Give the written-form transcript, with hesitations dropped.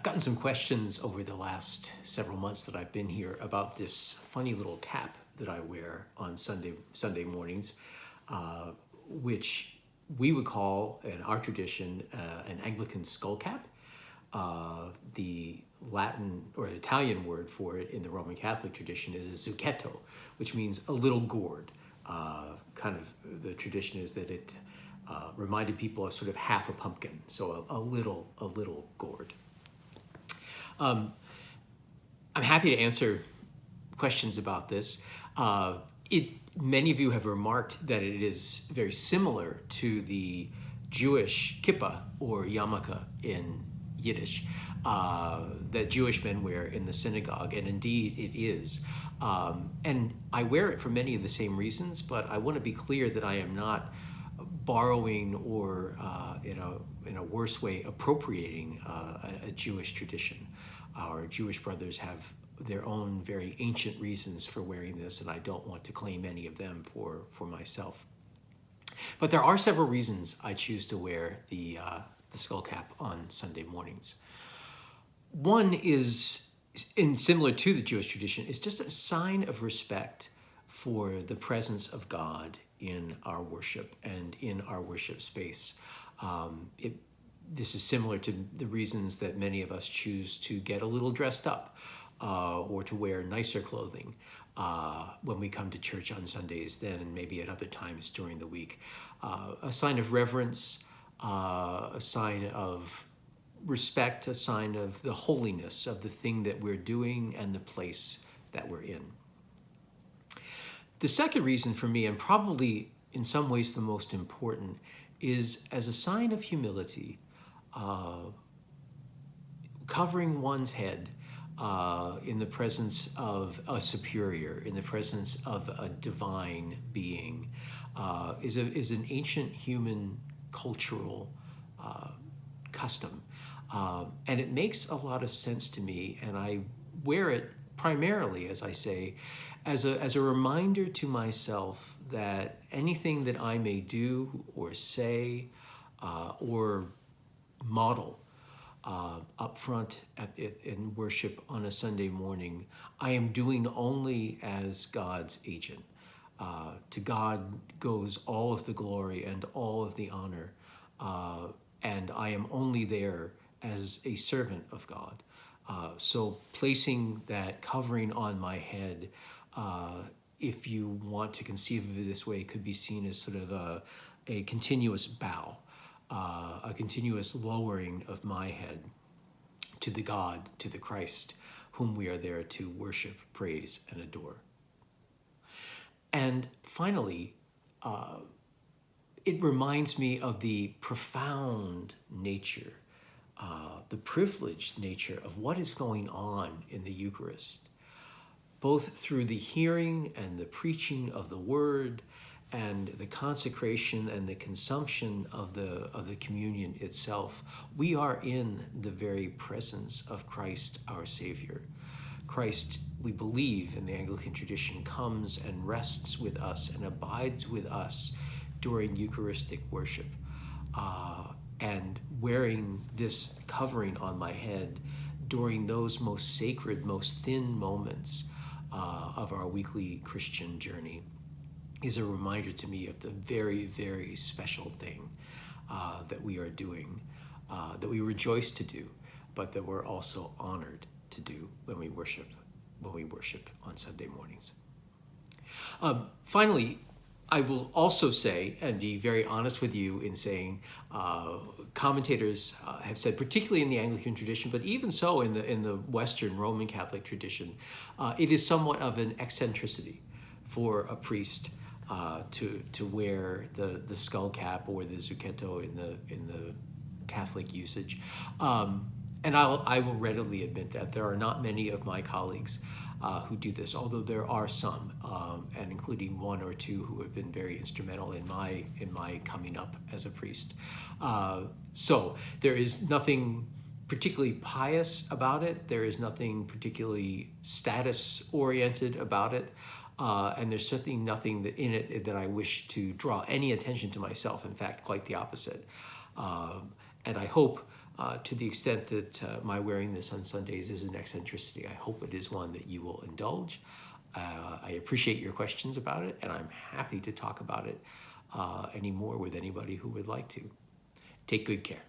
I've gotten some questions over the last several months that I've been here about this funny little cap that I wear on Sunday mornings, which we would call, in our tradition, an Anglican skull cap. The Latin or Italian word for it in the Roman Catholic tradition is a zucchetto, which means a little gourd. Kind of the tradition is that it reminded people of sort of half a pumpkin, so a little gourd. I'm happy to answer questions about this. Many of you have remarked that it is very similar to the Jewish kippah or yarmulke in Yiddish that Jewish men wear in the synagogue, and indeed it is. And I wear it for many of the same reasons, but I want to be clear that I am not borrowing or in a worse way appropriating a Jewish tradition. Our Jewish brothers have their own very ancient reasons for wearing this, and I don't want to claim any of them for myself. But there are several reasons I choose to wear the skull cap on Sunday mornings. One is, similar to the Jewish tradition, is just a sign of respect for the presence of God in our worship and in our worship space. This is similar to the reasons that many of us choose to get a little dressed up or to wear nicer clothing when we come to church on Sundays than maybe at other times during the week. A sign of reverence, a sign of respect, a sign of the holiness of the thing that we're doing and the place that we're in. The second reason for me, and probably in some ways the most important, is as a sign of humility, covering one's head in the presence of a superior, in the presence of a divine being, is an ancient human cultural custom. And it makes a lot of sense to me, and I wear it primarily, as I say, as a reminder to myself that anything that I may do or say or model up front in worship on a Sunday morning, I am doing only as God's agent. To God goes all of the glory and all of the honor, and I am only there as a servant of God. So placing that covering on my head, if you want to conceive of it this way, could be seen as sort of a continuous bow, a continuous lowering of my head to the God, to the Christ, whom we are there to worship, praise, and adore. And finally, it reminds me of the profound nature, the privileged nature of what is going on in the Eucharist, both through the hearing and the preaching of the word and the consecration and the consumption of the communion itself. We are in the very presence of Christ our Savior. Christ, we believe in the Anglican tradition, comes and rests with us and abides with us during Eucharistic worship. And wearing this covering on my head during those most sacred, most thin moments of our weekly Christian journey is a reminder to me of the very, very special thing that we are doing, that we rejoice to do, but that we're also honored to do when we worship on Sunday mornings. Finally, I will also say, and be very honest with you in saying, commentators have said, particularly in the Anglican tradition, but even so in the Western Roman Catholic tradition, it is somewhat of an eccentricity for a priest to wear the skull cap or the zucchetto in the Catholic usage. And I will readily admit that there are not many of my colleagues who do this, although there are some, and including one or two who have been very instrumental in my coming up as a priest. So there is nothing particularly pious about it. There is nothing particularly status-oriented about it. And there's certainly nothing in it that I wish to draw any attention to myself. In fact, quite the opposite. And I hope To the extent that my wearing this on Sundays is an eccentricity, I hope it is one that you will indulge. I appreciate your questions about it, and I'm happy to talk about it anymore with anybody who would like to. Take good care.